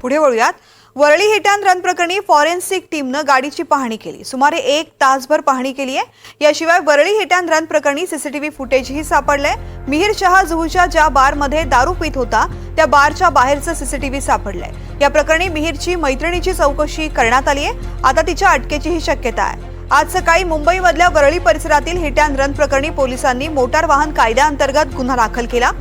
पुढे वळूयात। Worli hit and run प्रकरणी फॉरेन्सिक टीमनं गाडीची पाहणी केली। सुमारे 1 तासभर पाहणी केली आहे। याशिवाय वरळी हिट अँड रन प्रकरणी सीसीटीव्ही फुटेजही सापडले। मिहिर शहा जुहूच्या ज्या बारमध्ये दारू पीत होता त्या बारच्या बाहेरचं सीसीटीव्ही सापडलंय। या प्रकरणी मिहिरची मैत्रिणीची चौकशी करण्यात आली आहे। आता तिच्या अटकेचीही शक्यता आहे। आज सकाळी मुंबईमधल्या वरळी परिसरातील हिट अँड रन प्रकरणी पोलिसांनी मोटार वाहन कायद्याअंतर्गत गुन्हा दाखल केला।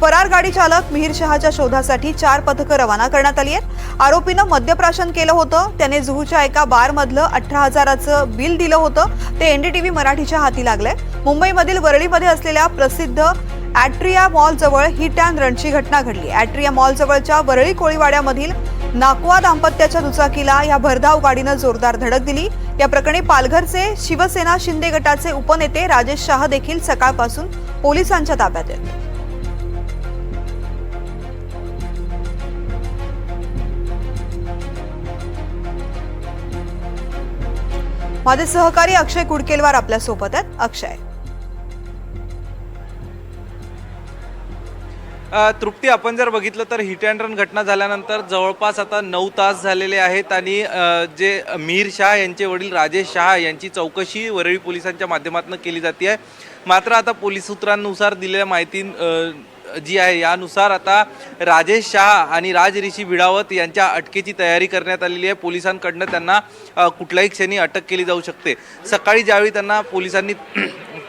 फरार गाडी चालक मिहिर शहाच्या शोधासाठी 4 पथकं रवाना करण्यात आली आहेत। आरोपीनं मद्यप्राशन केलं होतं। त्याने जुहूच्या एका बारमधलं 18,000चं बिल दिलं होतं। ते एनडीटीव्ही मराठीच्या हाती लागलंय। मुंबईमधील वरळीमध्ये असलेल्या प्रसिद्ध ॲट्रिया मॉल जवळ हिट अँड रनची घटना घडली। ॲट्रिया मॉल जवळच्या वरळी कोळीवाड्यामधील नाकवा दाम्पत्याच्या दुचाकीला या भरधाव गाडीनं जोरदार धडक दिली। या प्रकरणी पालघरचे शिवसेना शिंदे गटाचे उपनेते राजेश शाह देखील सकाळपासून पोलिसांच्या ताब्यात आहेत। माझे सहकारी अक्षय कुडकेलवार आपल्या सोबत आहेत। अक्षय, तृप्ती, आपण जर बघितलं तर हिट अँड रन घटना झाल्यानंतर जवळपास आता 9 तास झालेले आहेत आणि जे मिहिर शाह यांचे वडील राजेश शाह यांची चौकशी वरळी पोलिसांच्या माध्यमातून केली जाते आहे। मात्र आता पोलीस सूत्रांनुसार दिलेल्या माहिती जी आहे यानुसार आता राजेश शाह आणि राज ऋषी भिडावत यांच्या अटकेची तयारी करण्यात आलेली आहे। पोलिसांकडनं त्यांना कुठल्याही क्षणी अटक केली जाऊ शकते। सकाळी ज्यावेळी त्यांना पोलिसांनी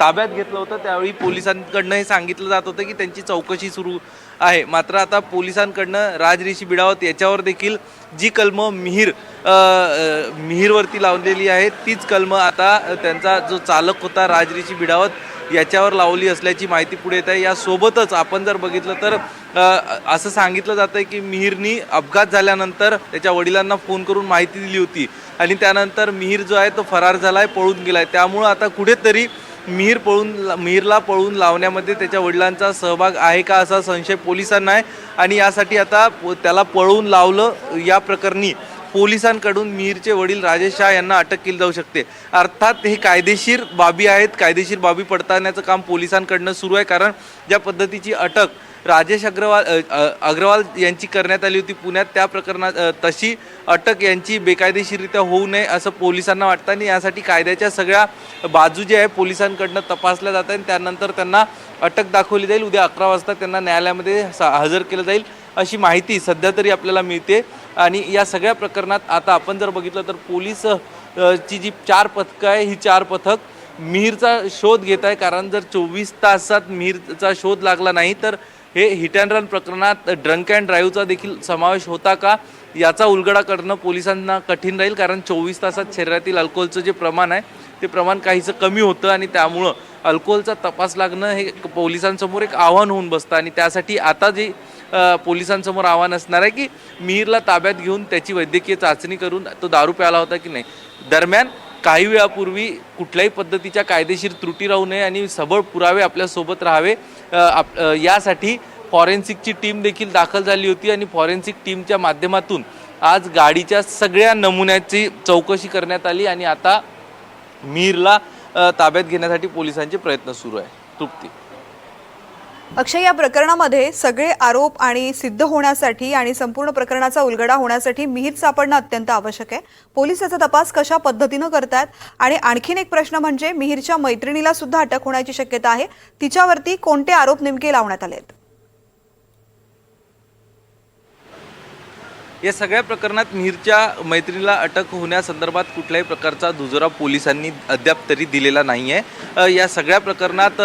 ताब्यात घेतलं होतं त्यावेळी पोलिसांकडनं हे सांगितलं जात होतं की त्यांची चौकशी सुरू आहे। मात्र आता पोलिसांकडनं राज ऋषी भिडावत याच्यावर देखील जी कलमं मिहिरवरती लावलेली आहेत तीच कलमं आता त्यांचा जो चालक होता राज ऋषी भिडावत याच्यावर लावली असल्याची माहिती पुढे येत आहे। यासोबतच आपण जर बघितलं तर असं सांगितलं जातं आहे की मिहिरनी अपघात झाल्यानंतर त्याच्या वडिलांना फोन करून माहिती दिली होती आणि त्यानंतर मिहिर जो आहे तो फरार झाला आहे, पळून गेला आहे। त्यामुळं आता कुठेतरी मिहिरला पळून लावण्यामध्ये त्याच्या वडिलांचा सहभाग आहे का असा संशय पोलिसांना आहे आणि यासाठी आता त्याला पळून लावलं या प्रकरणी पोलिसांकडून मिहिरचे वडील राजेश शाह यांना अटक केली जाऊ शकते। अर्थात हे कायदेशीर बाबी आहेत। कायदेशीर बाबी पडताळण्याचं काम पोलिसांकडनं सुरू आहे, कारण ज्या पद्धतीची अटक राजेश अग्रवाल यांची करण्यात आली होती पुण्यात, त्या प्रकरणात तशी अटक यांची बेकायदेशीररित्या होऊ नये असं पोलिसांना वाटतं आणि यासाठी कायद्याच्या सगळ्या बाजू ज्या आहे पोलिसांकडनं तपासल्या जात आहेत। त्यानंतर त्यांना अटक दाखवली जाईल। उद्या 11 वाजता त्यांना न्यायालयामध्ये हजर केलं जाईल अशी माहिती सध्या तरी आपल्याला मिळते। आणि या सगळ्या प्रकरणात आता आपण जर बघितलं तर पोलीस ची जी 4 पथकं आहे ही 4 पथक मिहिरचा शोध घेत आहे, कारण जर 24 तासात मिहिरचा शोध लागला नाही तर हे हिट अँड रन प्रकरणात ड्रंक अँड ड्राईव्हचा देखील समावेश होता का याचा उलगडा करणं पोलिसांना कठीण राहील, कारण 24 तासात शरीरातील अल्कोहोलचं जे प्रमाण आहे ते प्रमाण काहीसं कमी होतं आणि त्यामुळं अल्कोहोलचा तपास लागणं हे पोलिसांसमोर एक आव्हान होऊन बसतं आणि त्यासाठी आता जे पोलिसांसमोर आव्हान असणार आहे की मिहिरला ताब्यात घेऊन त्याची वैद्यकीय चाचणी करून तो दारू प्याला होता की नाही। दरम्यान काही वेळापूर्वी कुठल्याही पद्धतीच्या कायदेशीर त्रुटी राहू नये आणि सबळ पुरावे आपल्यासोबत राहावे यासाठी फॉरेन्सिकची टीम देखील दाखल झाली होती आणि फॉरेन्सिक टीमच्या माध्यमातून आज गाडीच्या सगळ्या नमुन्याची चौकशी करण्यात आली आणि आता मिहिरला ताब्यात घेण्यासाठी पोलिसांचे प्रयत्न सुरू आहे। तृप्ती, अक्षय, या प्रकरणामध्ये सगळे आरोप आणि सिद्ध होण्यासाठी आणि संपूर्ण प्रकरणाचा उलगडा होण्यासाठी मिहिर सापडणं अत्यंत आवश्यक आहे। पोलीस याचा तपास कशा पद्धतीनं करतात आणि आणखीन एक प्रश्न म्हणजे मिहिरच्या मैत्रिणीला सुद्धा अटक होण्याची शक्यता आहे। तिच्यावरती कोणते आरोप नेमके लावण्यात आले आहेत? या सगळ्या प्रकरणात मिहिरच्या मैत्रिणीला अटक होण्यासंदर्भात कुठल्याही प्रकारचा दुजोरा पोलिसांनी अद्याप तरी दिलेला नाही आहे। या सगळ्या प्रकरणात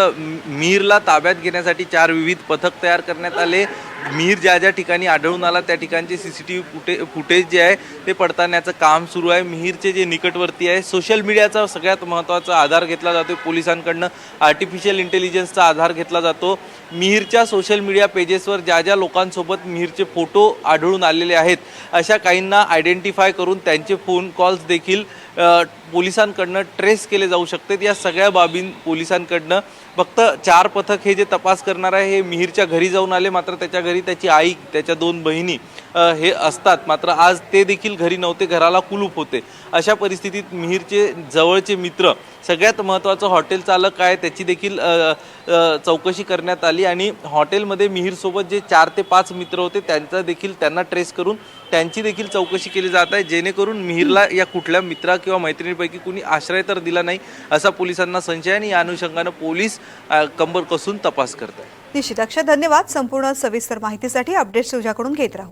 मिहिरला ताब्यात घेण्यासाठी 4 विविध पथक तयार करण्यात आले। मिहिर ज्या ज्या ठिकाणी आढळून आला त्या ठिकाणचे सीसीटीव्ही फुटेज जे आहे ते पडताळण्याचं काम सुरू आहे। मिहिरचे जे निकटवर्ती आहे, सोशल मीडियाचा सगळ्यात महत्त्वाचा आधार घेतला जातो पोलिसांकडनं, आर्टिफिशियल इंटेलिजन्सचा आधार घेतला जातो। मिहिरच्या सोशल मीडिया पेजेसवर ज्या ज्या लोकांसोबत मिहिरचे फोटो आढळून आलेले आहेत अशा काहींना आयडेंटिफाय करून त्यांचे फोन कॉल्स देखील पोलिसांकडनं ट्रेस केले जाऊ शकतात। या सगळ्या बाबी पोलिसांकडनं फक्त 4 पथक हे जे तपास करणार आहे हे मिहिरच्या घरी जाऊन आले, मात्र त्याच्या घरी त्याची आई, त्याच्या 2 बहिणी हे असतात, मात्र आज ते देखील घरी नव्हते, घराला कुलूप होते. अशा परिस्थितीत मिहीरचे जवळचे मित्र, सगळ्यात महत्त्वाचं हॉटेल चालक आहे, त्याची देखील चौकशी करण्यात आली आणि हॉटेलमध्ये मिहीरसोबत जे 4 ते 5 मित्र होते त्यांना ट्रेस करून त्यांची देखील चौकशी केली जात आहे, जेणेकरून मिहीरला या कुठल्या मित्रा किंवा मैत्रिणीपैकी कुणी आश्रय तर दिला नाही असा पोलिसांना संशय आणि या अनुषंगानं पोलीस कंबर कसून तपास करत आहेत. निश्चित अक्षय, धन्यवाद. संपूर्ण सविस्तर माहितीसाठी अपडेट्स तुझ्याकडून घेत राहू.